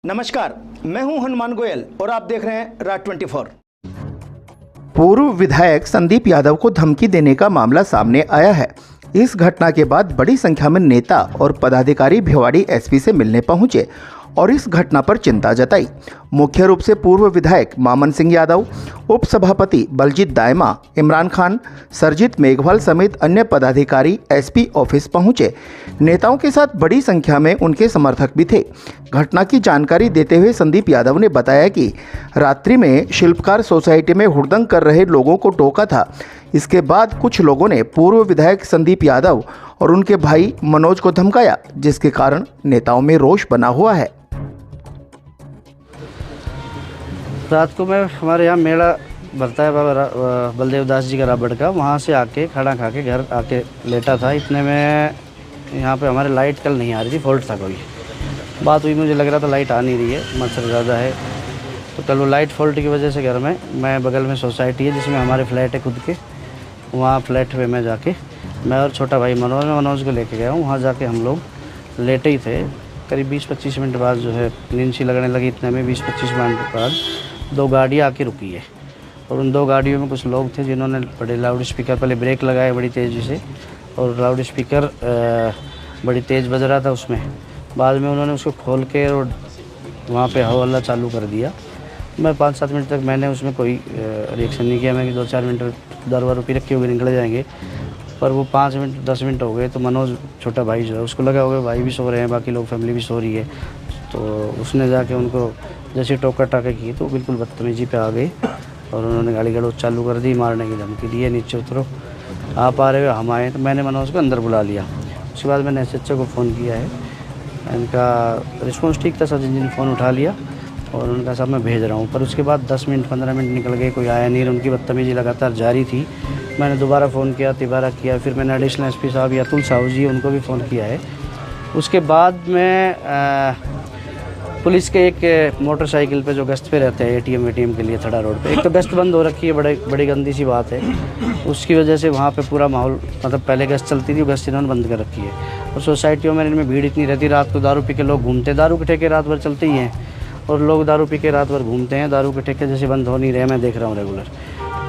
नमस्कार, मैं हूं हनुमान गोयल और आप देख रहे हैं राज 24। पूर्व विधायक संदीप यादव को धमकी देने का मामला सामने आया है। इस घटना के बाद बड़ी संख्या में नेता और पदाधिकारी भिवाड़ी एसपी से मिलने पहुंचे और इस घटना पर चिंता जताई। मुख्य रूप से पूर्व विधायक मामन सिंह यादव, उप सभापति बलजीत दायमा, इमरान खान, सरजीत मेघवाल समेत अन्य पदाधिकारी एसपी ऑफिस पहुंचे। नेताओं के साथ बड़ी संख्या में उनके समर्थक भी थे। घटना की जानकारी देते हुए संदीप यादव ने बताया कि रात्रि में शिल्पकार सोसाइटी में हुड़दंग कर रहे लोगों को टोका था। इसके बाद कुछ लोगों ने पूर्व विधायक संदीप यादव और उनके भाई मनोज को धमकाया, जिसके कारण नेताओं में रोष बना हुआ है। रात को मैं हमारे यहाँ मेला भरता है बाबा बलदेव दास जी का राबड़ का, वहाँ से आके खाना खा के घर आके लेटा था। इतने में यहाँ पे हमारे लाइट कल नहीं आ रही थी, फॉल्ट था कोई। बात हुई, मुझे लग रहा था लाइट आ नहीं रही है, मच्छर ज़्यादा है। तो कल वो लाइट फॉल्ट की वजह से घर में, मैं बगल में सोसाइटी है जिसमें हमारे फ्लैट है खुद के, वहाँ फ्लैट पे मैं जाके, मैं और छोटा भाई मनोज को लेके गया हूँ। वहाँ जाके हम लोग लेटे ही थे। करीब 20-25 मिनट बाद जो है नींद सी लगने लगी। इतने में 20-25 मिनट बाद 2 गाड़ियाँ आके रुकी है और उन 2 गाड़ियों में कुछ लोग थे जिन्होंने बड़े लाउड स्पीकर, पहले ब्रेक लगाए बड़ी तेज़ी से और लाउड स्पीकर बड़ी तेज़ बज रहा था उसमें। बाद में उन्होंने उसको खोल के और वहाँ पे हवा चालू कर दिया। मैं 5-7 मिनट तक मैंने उसमें कोई रिएक्शन नहीं किया। मैं 2-4 मिनट दारू पी रखे हुए निकल जाएंगे, पर वो 5 मिनट 10 मिनट हो गए तो मनोज छोटा भाई जो है उसको लगा होगा भाई भी सो रहे हैं, बाकी लोग फैमिली भी सो रही है। तो उसने जाके उनको जैसे टोका टाका की तो बिल्कुल बदतमीजी पे आ गई और उन्होंने गाली गलौज चालू कर दी, मारने की धमकी दी है, नीचे उतरो, आप आ रहे हो, हम आए। तो मैंने मनोज को अंदर बुला लिया। उसके बाद मैंने SHO को फ़ोन किया है। इनका रिस्पॉन्स ठीक था, सर जी ने फ़ोन उठा लिया और उनका साहब मैं भेज रहा हूँ। पर उसके बाद 10 मिनट 15 मिनट निकल गए, कोई आया नहीं। उनकी बदतमीजी लगातार जारी थी। मैंने दोबारा फ़ोन किया, तिबारा किया, फिर मैंने एडिशनल SP साहब या अतुल साहू जी उनको भी फ़ोन किया है। उसके बाद मैं पुलिस के एक मोटरसाइकिल पे जो गश्त पे रहते हैं ATM के लिए थड़ा रोड पे, एक तो गश्त बंद हो रखी है, बड़ी गंदी सी बात है। उसकी वजह से वहाँ पे पूरा माहौल, मतलब पहले गश्त चलती थी, गश्त इन्होंने बंद कर रखी है। और सोसाइटियों में इनमें भीड़ इतनी रहती, रात को दारू पी के लोग घूमते, दारू के ठेके रात भर चलते ही हैं और लोग दारू पी के रात भर घूमते हैं। दारू के ठेके जैसे बंद हो नहीं रहे, मैं देख रहा हूँ रेगुलर।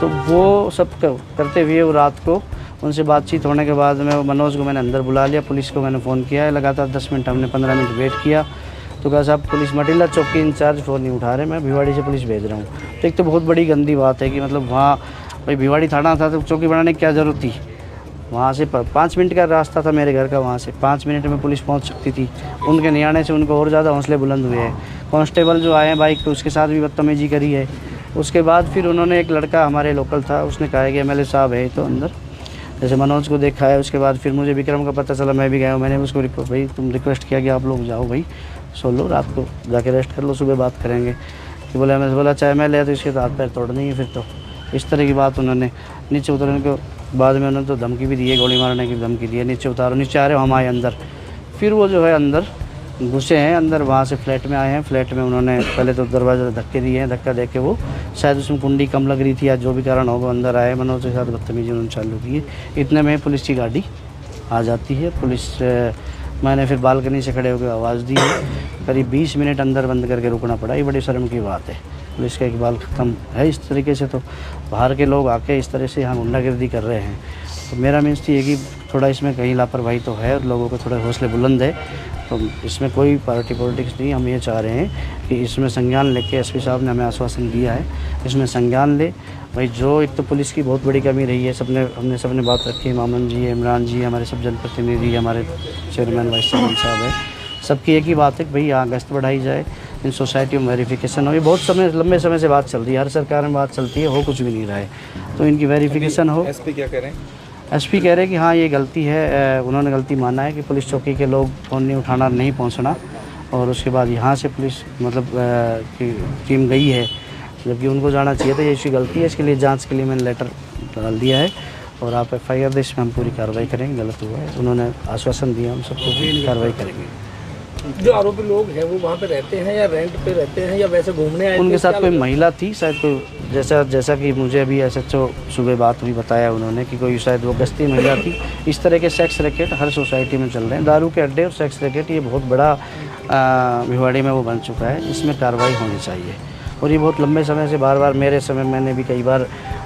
तो वो सब करते हुए वो रात को उनसे बातचीत होने के बाद में मनोज को मैंने अंदर बुला लिया। पुलिस को मैंने फ़ोन किया है, लगातार 10 मिनट हमने 15 मिनट वेट किया। तो कहा साहब पुलिस मटिला चौक की इंचार्ज फ़ोन नहीं उठा रहे, मैं भिवाड़ी से पुलिस भेज रहा हूँ। तो एक तो बहुत बड़ी गंदी बात है कि मतलब वहाँ भाई भिवाड़ी थाना था तो चौकी बनाने की क्या ज़रूरत थी। वहाँ से 5 मिनट का रास्ता था मेरे घर का, वहाँ से 5 मिनट में पुलिस पहुँच सकती थी। उनके नहीं आने से उनको और ज़्यादा हौसले बुलंद हुए हैं। कांस्टेबल जो आए हैं बाइक पे, उसके साथ भी बदतमीजी करी है। उसके बाद फिर उन्होंने, एक लड़का हमारे लोकल था, उसने कहा कि MLA साहब है तो अंदर, जैसे मनोज को देखा है। उसके बाद फिर मुझे विक्रम का पता चला, मैं भी गया हूँ। मैंने उसको भाई तुम रिक्वेस्ट किया कि आप लोग जाओ भाई, सो लो, रात को जाके रेस्ट कर लो, सुबह बात करेंगे। कि बोला, मैं बोला चाहे MLA तो इसके तो हाथ पैर तोड़नी है। फिर तो इस तरह की बात उन्होंने, नीचे उतरने के बाद में उन्होंने तो धमकी भी दी है, गोली मारने की धमकी दी है, नीचे उतारो, नीचे आ रहे हो, हम आए अंदर। फिर वो जो है अंदर घुसे हैं, अंदर वहाँ से फ्लैट में आए हैं। फ्लैट में उन्होंने पहले तो दरवाजे धक्के दिए हैं, धक्का दे के वो शायद उसमें कुंडी कम लग रही थी या जो भी कारण होगा, अंदर आए, मनोज के साथ बदतमीजी उन्होंने चालू की है। इतने में पुलिस की गाड़ी आ जाती है। पुलिस, मैंने फिर बालकनी से खड़े होकर आवाज़ दी है। करीब 20 मिनट अंदर बंद करके रुकना पड़ा। ये बड़ी शर्म की बात है। पुलिस का इकबाल ख़त्म है इस तरीके से। तो बाहर के लोग आके इस तरह से यहाँ गुंडागर्दी कर रहे हैं। तो मेरा मीन्स तो ये कि थोड़ा इसमें कहीं लापरवाही तो है और लोगों को थोड़े हौसले बुलंद है। तो इसमें कोई पार्टी पॉलिटिक्स नहीं। हम ये चाह रहे हैं कि इसमें संज्ञान लेके, SP साहब ने हमें आश्वासन दिया है, इसमें संज्ञान ले भाई। जो एक तो पुलिस की बहुत बड़ी कमी रही है, हमने सबने बात रखी है, मामन जी, इमरान जी, हमारे सब जनप्रतिनिधि, हमारे चेयरमैन वाइस चेयरमैन साहब है, सबकी एक ही बात है कि भाई यहाँ गश्त बढ़ाई जाए, इन सोसाइटियों में वेरिफिकेशन हो। ये बहुत लंबे समय से बात चल रही है, हर सरकार में बात चलती है, हो कुछ भी नहीं रहा है। तो इनकी वेरिफिकेशन हो। SP क्या कह रहे हैं? SP कह रहे हैं कि हाँ ये गलती है, उन्होंने गलती माना है कि पुलिस चौकी के लोग फ़ोन नहीं उठाना, नहीं पहुंचना, और उसके बाद यहाँ से पुलिस मतलब की टीम गई है, जबकि उनको जाना चाहिए था। ये इसकी गलती है, इसके लिए जांच के लिए मैंने लेटर डाल दिया है और आप FIR दे, इसमें हम पूरी कार्रवाई करेंगे। गलत हुआ है, उन्होंने आश्वासन दिया, हम सबको कार्रवाई करेंगे। जो आरोपी लोग हैं वो वहाँ पे रहते हैं या रेंट पे रहते हैं या वैसे घूमने आए? उनके साथ कोई महिला थी शायद, कोई जैसा कि मुझे अभी SHO सुबह बात हुई, बताया उन्होंने कि कोई शायद वो गश्ती महिला थी। इस तरह के सेक्स रैकेट हर सोसाइटी में चल रहे हैं। दारू के अड्डे और सेक्स रैकेट ये बहुत बड़ा भिवाड़ी में वो बन चुका है, इसमें कार्रवाई होनी चाहिए। और ये बहुत लंबे समय से बार बार मेरे समय मैंने भी कई बार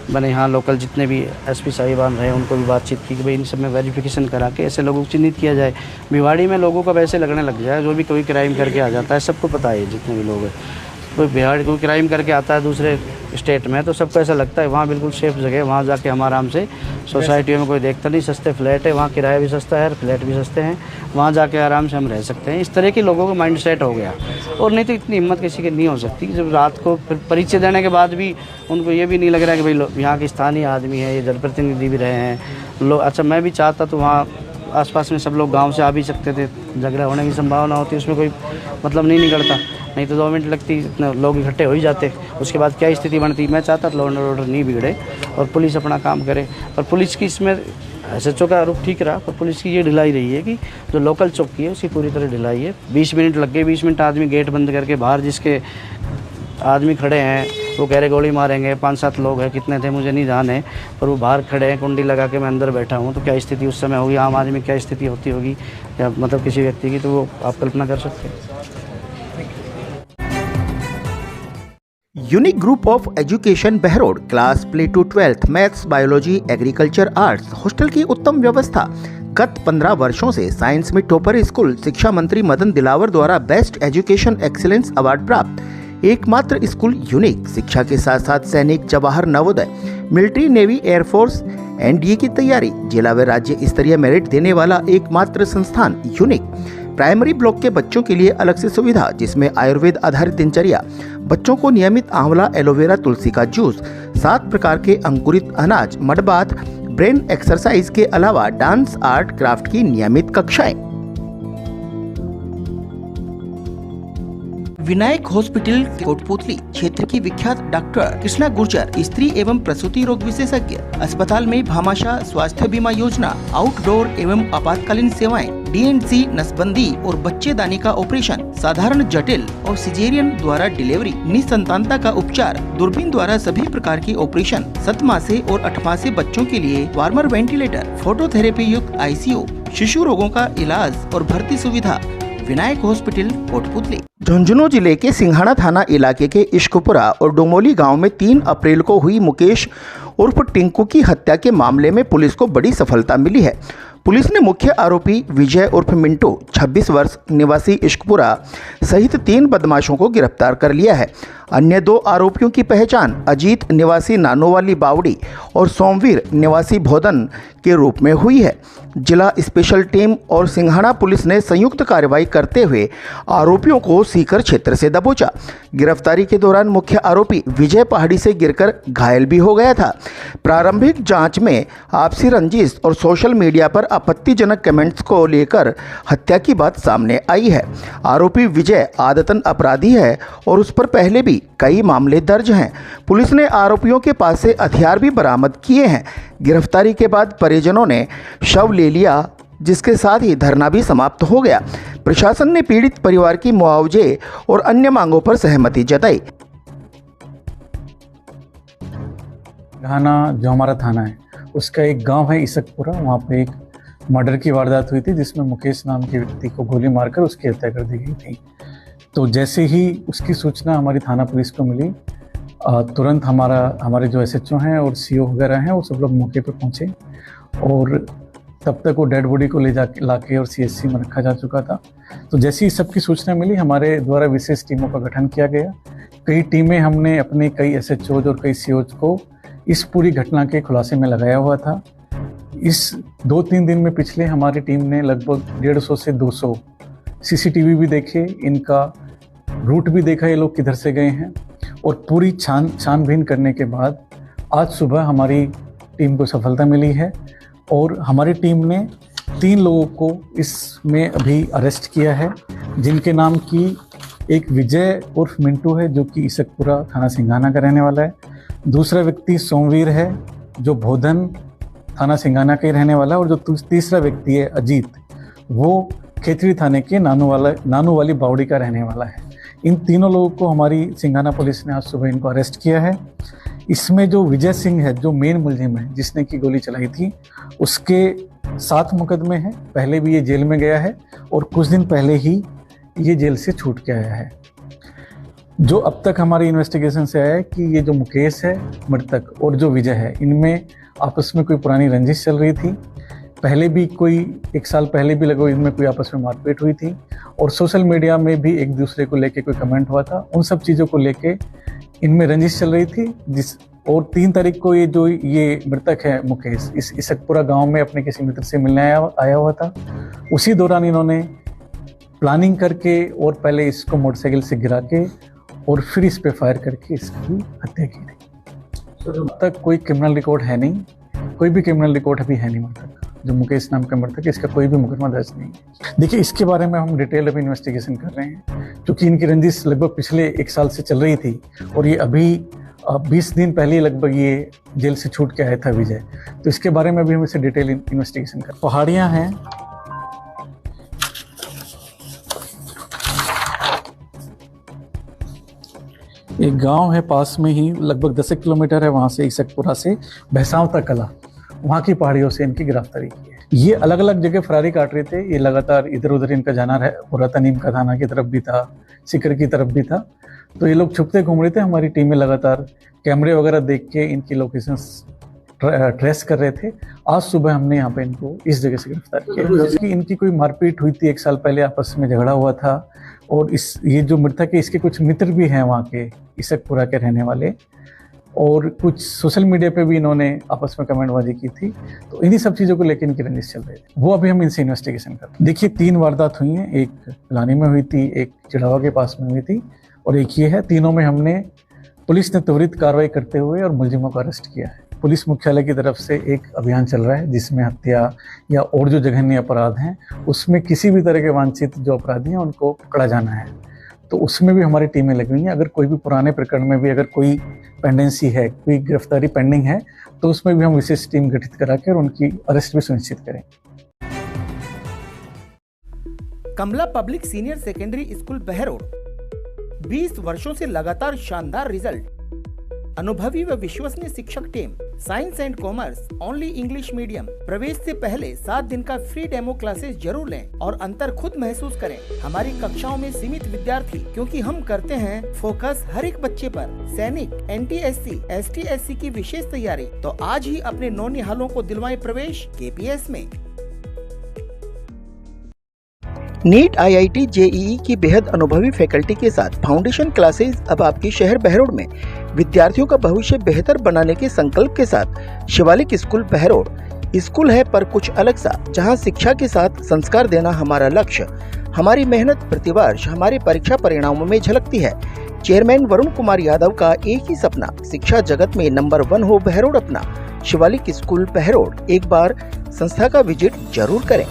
मैंने यहाँ लोकल जितने भी एसपी साहिबान रहे उनको भी बातचीत की कि भाई इन सब में वेरिफिकेशन करा के ऐसे लोगों को चिन्हित किया जाए। भिवाड़ी में लोगों का वैसे लगने लग जाए, जो भी कोई क्राइम करके आ जाता है, सबको पता है जितने भी लोग हैं, कोई बिहार कोई क्राइम करके आता है दूसरे स्टेट में तो सबको ऐसा लगता है वहाँ बिल्कुल सेफ जगह है, वहाँ जाके हम आराम से सोसाइटियों में कोई देखता नहीं, सस्ते फ्लैट है, वहाँ किराया भी सस्ता है, फ्लैट भी सस्ते हैं, वहाँ जाके आराम से हम रह सकते हैं। इस तरह के लोगों का माइंड सेट हो गया। और नहीं तो इतनी हिम्मत किसी की नहीं हो सकती कि जब रात को फिर परिचय देने के बाद भी उनको ये भी नहीं लग रहा है कि भाई यहाँ के स्थानीय आदमी है, ये जनप्रतिनिधि भी रहे हैं लोग। अच्छा, मैं भी चाहता तो वहाँ आसपास में सब लोग गांव से आ भी सकते थे, झगड़ा होने की संभावना होती, उसमें कोई मतलब नहीं निकलता, नहीं तो 2 मिनट लगती, इतने लोग इकट्ठे हो ही जाते, उसके बाद क्या स्थिति बनती। मैं चाहता लॉ एंड ऑर्डर नहीं बिगड़े और पुलिस अपना काम करे। और पुलिस की इसमें SHO का रुख ठीक रहा, पर पुलिस की ये ढिलाई रही है कि जो लोकल चौकी है उसकी पूरी तरह ढिलाई है। 20 मिनट लग गए, 20 मिनट आदमी गेट बंद करके बाहर जिसके आदमी खड़े हैं वो कह रहे गोली मारेंगे, 5-7 लोग हैं, कितने थे मुझे नहीं जाने, पर वो बाहर खड़े हैं, कुंडी लगा के मैं अंदर बैठा हूँ, तो क्या स्थिति उस समय होगी, आम आदमी क्या स्थिति होती होगी या मतलब किसी व्यक्ति की, तो वो आप कल्पना कर सकते हैं। Unique group of education Behror class play to 12th maths, biology, agriculture, arts hostel की उत्तम व्यवस्था। गत 15 वर्षों से साइंस में टॉपर स्कूल, शिक्षा मंत्री मदन दिलावर द्वारा बेस्ट एजुकेशन एक्सीलेंस अवार्ड प्राप्त एकमात्र स्कूल यूनिक। शिक्षा के साथ साथ सैनिक, Jawahar Navodaya, military, navy, air force, NDA की तैयारी, जिला व राज्य स्तरीय मेरिट देने वाला एकमात्र संस्थान यूनिक। प्राइमरी ब्लॉक के बच्चों के लिए अलग से सुविधा, जिसमें आयुर्वेद आधारित दिनचर्या, बच्चों को नियमित आंवला, एलोवेरा, तुलसी का जूस, 7 प्रकार के अंकुरित अनाज, मड बाथ, ब्रेन एक्सरसाइज के अलावा डांस, आर्ट, क्राफ्ट की नियमित कक्षाएं। विनायक हॉस्पिटल कोटपुतली क्षेत्र की विख्यात डॉक्टर कृष्णा गुर्जर, स्त्री एवं प्रसूति रोग विशेषज्ञ। अस्पताल में भामाशाह स्वास्थ्य बीमा योजना, आउटडोर एवं आपातकालीन सेवाएं, DNC, नसबंदी और बच्चेदानी का ऑपरेशन, साधारण, जटिल और सिजेरियन द्वारा डिलीवरी, निसंतानता का उपचार, दूरबीन द्वारा सभी प्रकार की ऑपरेशन, 7 मासे और 8 मासे बच्चों के लिए वार्मर वेंटिलेटर, फोटोथेरेपी युक्त ICU, शिशु रोगों का इलाज और भर्ती सुविधा। विनायक हॉस्पिटल कोटपुतली। झुंझुनू जिले के सिंघाड़ा थाना इलाके के इश्कपुरा और डोमोली गांव में 3 अप्रैल को हुई मुकेश उर्फ टिंकू की हत्या के मामले में पुलिस को बड़ी सफलता मिली है। पुलिस ने मुख्य आरोपी विजय उर्फ मिंटू 26 वर्ष निवासी इश्कपुरा सहित 3 बदमाशों को गिरफ्तार कर लिया है। अन्य 2 आरोपियों की पहचान अजीत निवासी नानोवाली बावड़ी और सोमवीर निवासी भोदन के रूप में हुई है। जिला स्पेशल टीम और सिंघाड़ा पुलिस ने संयुक्त कार्रवाई करते हुए आरोपियों को सीकर क्षेत्र से दबोचा। गिरफ्तारी के दौरान मुख्य आरोपी विजय पहाड़ी से गिरकर घायल भी हो गया था। प्रारंभिक जांच में आपसी रंजिश और सोशल मीडिया पर आपत्तिजनक कमेंट्स को लेकर हत्या की बात सामने आई है। आरोपी विजय आदतन अपराधी है और उस पर पहले भी कई मामले दर्ज हैं। पुलिस ने आरोपियों के पास से हथियार भी बरामद किए हैं। गिरफ्तारी के बाद परिजनों ने शव ले लिया, जिसके साथ ही धरना भी समाप्त हो गया। प्रशासन ने पीड़ित परिवार की मुआवजे और अन्य मांगों पर सहमति जताई। घाना जो हमारा थाना है उसका एक गांव है इसकपुरा, वहाँ पे एक मर्डर की वारदात हुई थी जिसमें मुकेश नाम के व्यक्ति को गोली मारकर उसकी हत्या कर दी गई थी। तो जैसे ही उसकी सूचना हमारी थाना पुलिस को मिली, तुरंत हमारे जो SHO हैं और CO वगैरह हैं वो सब लोग मौके पर पहुँचे और तब तक वो डेड बॉडी को लाके और CHC में रखा जा चुका था। तो जैसे ही सबकी सूचना मिली, हमारे द्वारा विशेष टीमों का गठन किया गया। कई टीमें हमने अपने कई SHOs और कई COs को इस पूरी घटना के खुलासे में लगाया हुआ था। इस 2-3 दिन में पिछले हमारी टीम ने लगभग 150 से 200 CCTV भी देखे, इनका रूट भी देखा, ये लोग किधर से गए हैं, और पूरी छानबीन करने के बाद आज सुबह हमारी टीम को सफलता मिली है और हमारी टीम ने 3 लोगों को इसमें अभी अरेस्ट किया है, जिनके नाम की एक विजय उर्फ मिंटू है जो कि इसकपुरा थाना सिंघाना का रहने वाला है। दूसरा व्यक्ति सोमवीर है जो भोदन थाना सिंघाना का ही रहने वाला है, और जो तीसरा व्यक्ति है अजीत, वो खेतड़ी थाने के नानू वाली बावड़ी का रहने वाला है। इन तीनों लोगों को हमारी सिंघाना पुलिस ने आज सुबह इनको अरेस्ट किया है। इसमें जो विजय सिंह है, जो मेन मुलजिम है जिसने की गोली चलाई थी, उसके 7 मुकदमे हैं। पहले भी ये जेल में गया है और कुछ दिन पहले ही ये जेल से छूट के आया है। जो अब तक हमारी इन्वेस्टिगेशन से आया है कि ये जो मुकेश है मृतक और जो विजय है, इनमें आपस में कोई पुरानी रंजिश चल रही थी। पहले भी कोई 1 साल पहले भी लगभग इनमें कोई आपस में मारपीट हुई थी और सोशल मीडिया में भी एक दूसरे को लेके कोई कमेंट हुआ था। उन सब चीज़ों को लेके इनमें रंजिश चल रही थी। और 3 तारीख को ये मृतक है मुकेश इस इसकपुरा गांव में अपने किसी मित्र से मिलने आया हुआ था। उसी दौरान इन्होंने प्लानिंग करके और पहले इसको मोटरसाइकिल से गिरा के और फिर इस पे फायर करके इसकी हत्या की थी। तो अब तक कोई क्रिमिनल रिकॉर्ड है नहीं, कोई भी क्रिमिनल रिकॉर्ड अभी है नहीं मृतक का। जो मुकेश नाम का मृतक है, इसका कोई भी मुकदमा दर्ज नहीं है। देखिए, इसके बारे में हम डिटेल अभी इन्वेस्टिगेशन कर रहे हैं, क्योंकि इनकी रंजिश लगभग पिछले 1 साल से चल रही थी और ये अभी 20 दिन पहले लगभग ये जेल से छूट के आया था विजय। तो इसके बारे में भी हम इसे डिटेल इन्वेस्टिगेशन कर। पहाड़ियाँ हैं, एक गांव है पास में ही, लगभग 10 किलोमीटर है वहाँ से, इसकपुरा से भैंसावता कला, वहाँ की पहाड़ियों से इनकी गिरफ्तारी की है। ये अलग अलग जगह फरारी काट रहे थे। ये लगातार इधर उधर इनका जाना हो रहा था, नीम का थाना की तरफ भी था, सिकर की तरफ भी था। तो ये लोग छुपते घूम रहे थे। हमारी टीमें लगातार कैमरे वगैरह देख के इनकी लोकेशंस ट्रेस कर रहे थे। आज सुबह हमने यहाँ पे इनको इस जगह से गिरफ्तार किया। इनकी कोई मारपीट हुई थी 1 साल पहले, आपस में झगड़ा हुआ था। और ये जो मृतक है, इसके कुछ मित्र भी हैं वहाँ के इसकपुरा के रहने वाले, और कुछ सोशल मीडिया पे भी इन्होंने आपस में कमेंटबाजी की थी। तो इन्हीं सब चीज़ों को लेकर इनकी रंजिश चल रही थी। वो अभी हम इनसे इन्वेस्टिगेशन कर रहे हैं। देखिए, 3 वारदात हुई हैं, एक पिलानी में हुई थी, एक चिड़ावा के पास में हुई थी और एक ये है। तीनों में हमने पुलिस ने त्वरित कार्रवाई करते हुए और मुलजिमों को अरेस्ट किया है। पुलिस मुख्यालय की तरफ से एक अभियान चल रहा है जिसमें हत्या या और जो जघन्य अपराध हैं उसमें किसी भी तरह के वांछित जो अपराधी हैं उनको पकड़ा जाना है। तो उसमें भी हमारी टीमें लगी हुई हैं। अगर कोई भी पुराने प्रकरण में भी अगर कोई पेंडेंसी है, कोई गिरफ्तारी पेंडिंग है, तो उसमें भी हम विशेष टीम गठित करा कर उनकी अरेस्ट भी सुनिश्चित करें। Kamla public senior secondary school Behror 20 वर्षों से लगातार शानदार रिजल्ट, अनुभवी व विश्वसनीय शिक्षक team, science and commerce, only English medium. प्रवेश से पहले 7 दिन का फ्री डेमो क्लासेस जरूर लें और अंतर खुद महसूस करें। हमारी कक्षाओं में सीमित विद्यार्थी, क्योंकि हम करते हैं फोकस हर एक बच्चे पर। सैनिक, NTSC, ST/SC की विशेष तैयारी, तो आज ही अपने नौनिहालों को दिलवाएं प्रवेश KPS में। नीट, IIT, JEE की बेहद अनुभवी फैकल्टी के साथ फाउंडेशन क्लासेस अब आपके शहर बहरोड में। विद्यार्थियों का भविष्य बेहतर बनाने के संकल्प के साथ शिवालिक स्कूल बहरोड स्कूल है, पर कुछ अलग सा, जहां शिक्षा के साथ संस्कार देना हमारा लक्ष्य। हमारी मेहनत प्रतिवर्ष हमारे परीक्षा परिणामों में झलकती है। चेयरमैन वरुण कुमार यादव का एक ही सपना, शिक्षा जगत में नंबर 1 हो बहरोड अपना। शिवालिक स्कूल बहरोड, एक बार संस्था का विजिट जरूर करें।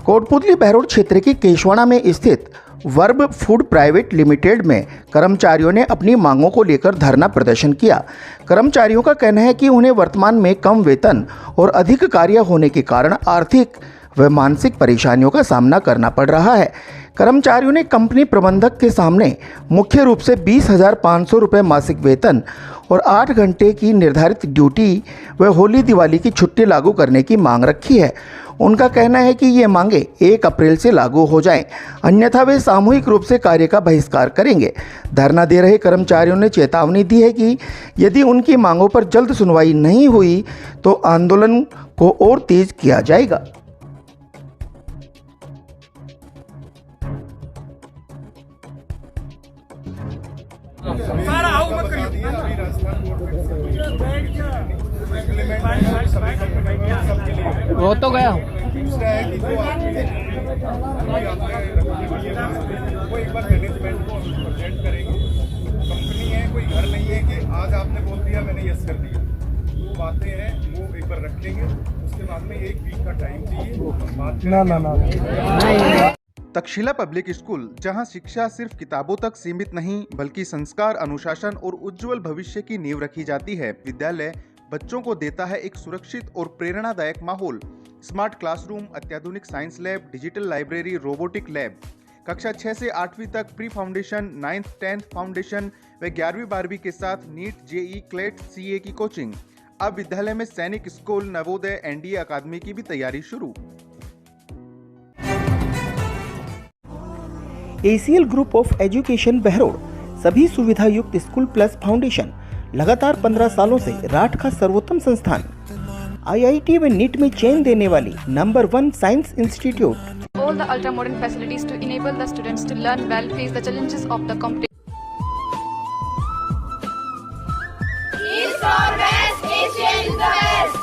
कोटपुतली बहरोड क्षेत्र के केशवाड़ा में स्थित वर्ब फूड प्राइवेट लिमिटेड में कर्मचारियों ने अपनी मांगों को लेकर धरना प्रदर्शन किया। कर्मचारियों का कहना है कि उन्हें वर्तमान में कम वेतन और अधिक कार्य होने के कारण आर्थिक व मानसिक परेशानियों का सामना करना पड़ रहा है। कर्मचारियों ने कंपनी प्रबंधक के सामने मुख्य रूप से 20,500 रुपये मासिक वेतन और 8 घंटे की निर्धारित ड्यूटी व होली दिवाली की छुट्टी लागू करने की मांग रखी है। उनका कहना है कि ये मांगे 1 अप्रैल से लागू हो जाएं, अन्यथा वे सामूहिक रूप से कार्य का बहिष्कार करेंगे। धरना दे रहे कर्मचारियों ने चेतावनी दी है कि यदि उनकी मांगों पर जल्द सुनवाई नहीं हुई तो आंदोलन को और तेज किया जाएगा। वो तो गया। दूसरा है कि जो वो एक बार मैनेजमेंट को प्रेजेंट करेंगे। कंपनी है, कोई घर नहीं है कि आज आपने बोल दिया मैंने यस कर दिया। वो बातें हैं वो एक बार रखेंगे, उसके बाद में 1 वीक का टाइम चाहिए। तक्षशिला पब्लिक स्कूल, जहां शिक्षा सिर्फ किताबों तक सीमित नहीं बल्कि संस्कार, अनुशासन और उज्जवल भविष्य की नींव रखी जाती है। विद्यालय बच्चों को देता है एक सुरक्षित और प्रेरणादायक माहौल। स्मार्ट क्लासरूम, अत्याधुनिक science lab, digital library, robotic lab. कक्षा 6 से 8वीं तक pre foundation, 9th 10th foundation व 11वीं 12वीं के साथ नीट, JEE, क्लेट, CA की कोचिंग। अब विद्यालय में सैनिक स्कूल, नवोदय, NDA अकादमी की भी तैयारी शुरू। ACL group of education Behror, सभी सुविधा युक्त स्कूल प्लस फाउंडेशन, लगातार 15 सालों से राठ का सर्वोत्तम संस्थान, IIT व नीट में चयन देने वाली number 1 science institute. All the ultra modern facilities to enable the students to learn well, face the challenges of the competition. East or West, Asia is the best.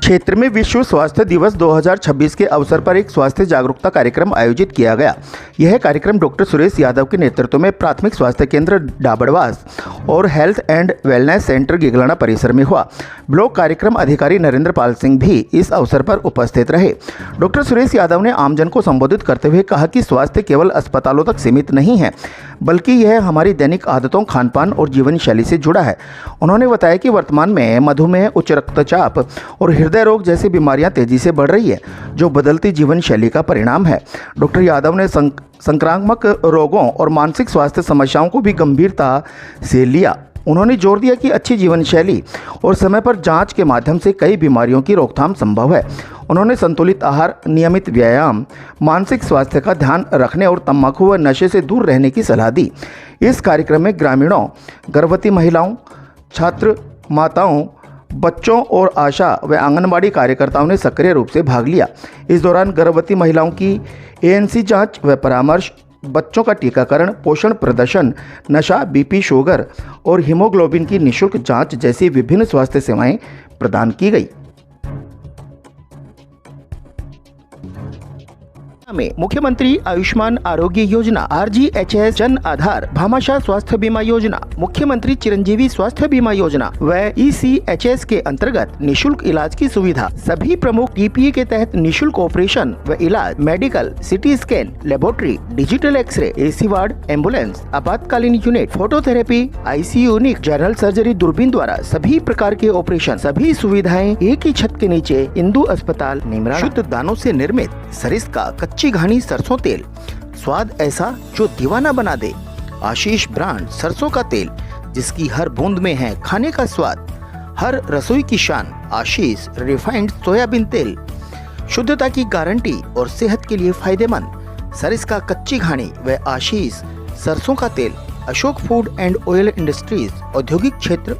क्षेत्र में विश्व स्वास्थ्य दिवस 2026 के अवसर पर एक स्वास्थ्य जागरूकता कार्यक्रम आयोजित किया गया। यह कार्यक्रम डॉक्टर सुरेश यादव के नेतृत्व में प्राथमिक स्वास्थ्य केंद्र डाबड़वास और हेल्थ एंड वेलनेस सेंटर गिगलाना परिसर में हुआ। ब्लॉक कार्यक्रम अधिकारी नरेंद्र पाल सिंह भी इस अवसर पर उपस्थित रहे। डॉक्टर सुरेश यादव ने आमजन को संबोधित करते हुए कहा कि स्वास्थ्य केवल अस्पतालों तक सीमित नहीं है, बल्कि यह हमारी दैनिक आदतों, खानपान और जीवन शैली से जुड़ा है। उन्होंने बताया कि वर्तमान में मधुमेह, उच्च रक्तचाप और हृदय रोग जैसी बीमारियां तेजी से बढ़ रही है, जो बदलती जीवन शैली का परिणाम है। डॉक्टर यादव ने संक्रामक रोगों और मानसिक स्वास्थ्य समस्याओं को भी गंभीरता से लिया। उन्होंने जोर दिया कि अच्छी जीवन शैली और समय पर जांच के माध्यम से कई बीमारियों की रोकथाम संभव है। उन्होंने संतुलित आहार, नियमित व्यायाम, मानसिक स्वास्थ्य का ध्यान रखने और तंबाकू व नशे से दूर रहने की सलाह दी। इस कार्यक्रम में ग्रामीणों, गर्भवती महिलाओं, छात्र माताओं, बच्चों और आशा व आंगनबाड़ी कार्यकर्ताओं ने सक्रिय रूप से भाग लिया। इस दौरान गर्भवती महिलाओं की ANC जांच व परामर्श, बच्चों का टीकाकरण, पोषण प्रदर्शन, नशा, BP, शुगर और हीमोग्लोबिन की निःशुल्क जांच जैसी विभिन्न स्वास्थ्य सेवाएं प्रदान की गई। में मुख्यमंत्री आयुष्मान आरोग्य योजना, RGHS जन आधार, भामाशाह स्वास्थ्य बीमा योजना, मुख्यमंत्री चिरंजीवी स्वास्थ्य बीमा योजना व ECHS के अंतर्गत निशुल्क इलाज की सुविधा, सभी प्रमुख TPA के तहत निशुल्क ऑपरेशन व इलाज, medical, CT scan, laboratory, digital x-ray, AC ward, ambulance, आपातकालीन unit, phototherapy, ICU unit, general surgery, दूरबीन द्वारा सभी प्रकार के ऑपरेशन, सभी सुविधाएं एक ही छत के नीचे। इंदु अस्पताल निमरा, शुद्ध दानों से निर्मित सरिस्का कच्ची घानी सरसों तेल, स्वाद ऐसा जो दीवाना बना दे। आशीष ब्रांड सरसों का तेल, जिसकी हर बूंद में है खाने का स्वाद, हर रसोई की शान। आशीष रिफाइंड सोयाबीन तेल, शुद्धता की गारंटी और सेहत के लिए फायदेमंद। सरिस्का कच्ची घानी व आशीष सरसों का तेल। Ashok food and oil industries, औद्योगिक क्षेत्र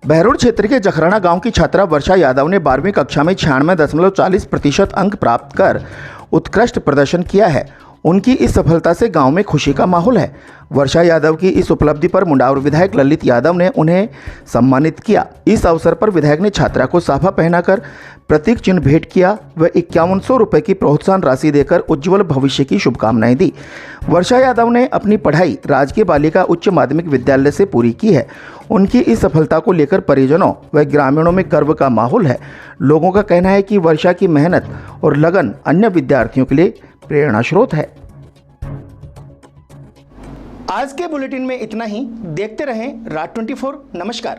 बहरोड क्षेत्र के जखराना गांव की छात्रा वर्षा यादव ने 12वीं कक्षा में 96.40% अंक प्राप्त कर उत्कृष्ट प्रदर्शन किया है। उनकी इस सफलता से गांव में खुशी का माहौल है। वर्षा यादव की इस उपलब्धि पर मुंडावर विधायक ललित यादव ने उन्हें सम्मानित किया। इस अवसर पर विधायक ने छात्रा को साफा पहनाकर प्रतीक चिन्ह भेंट किया व 5100 रुपये की प्रोत्साहन राशि देकर उज्जवल भविष्य की शुभकामनाएं दी। वर्षा यादव ने अपनी पढ़ाई राजकीय बालिका उच्च माध्यमिक विद्यालय से पूरी की है। उनकी इस सफलता को लेकर परिजनों व ग्रामीणों में गर्व का माहौल है। लोगों का कहना है कि वर्षा की मेहनत और लगन अन्य विद्यार्थियों के लिए प्रेरणा स्रोत है। आज के बुलेटिन में इतना ही। देखते रहें रात 24। नमस्कार।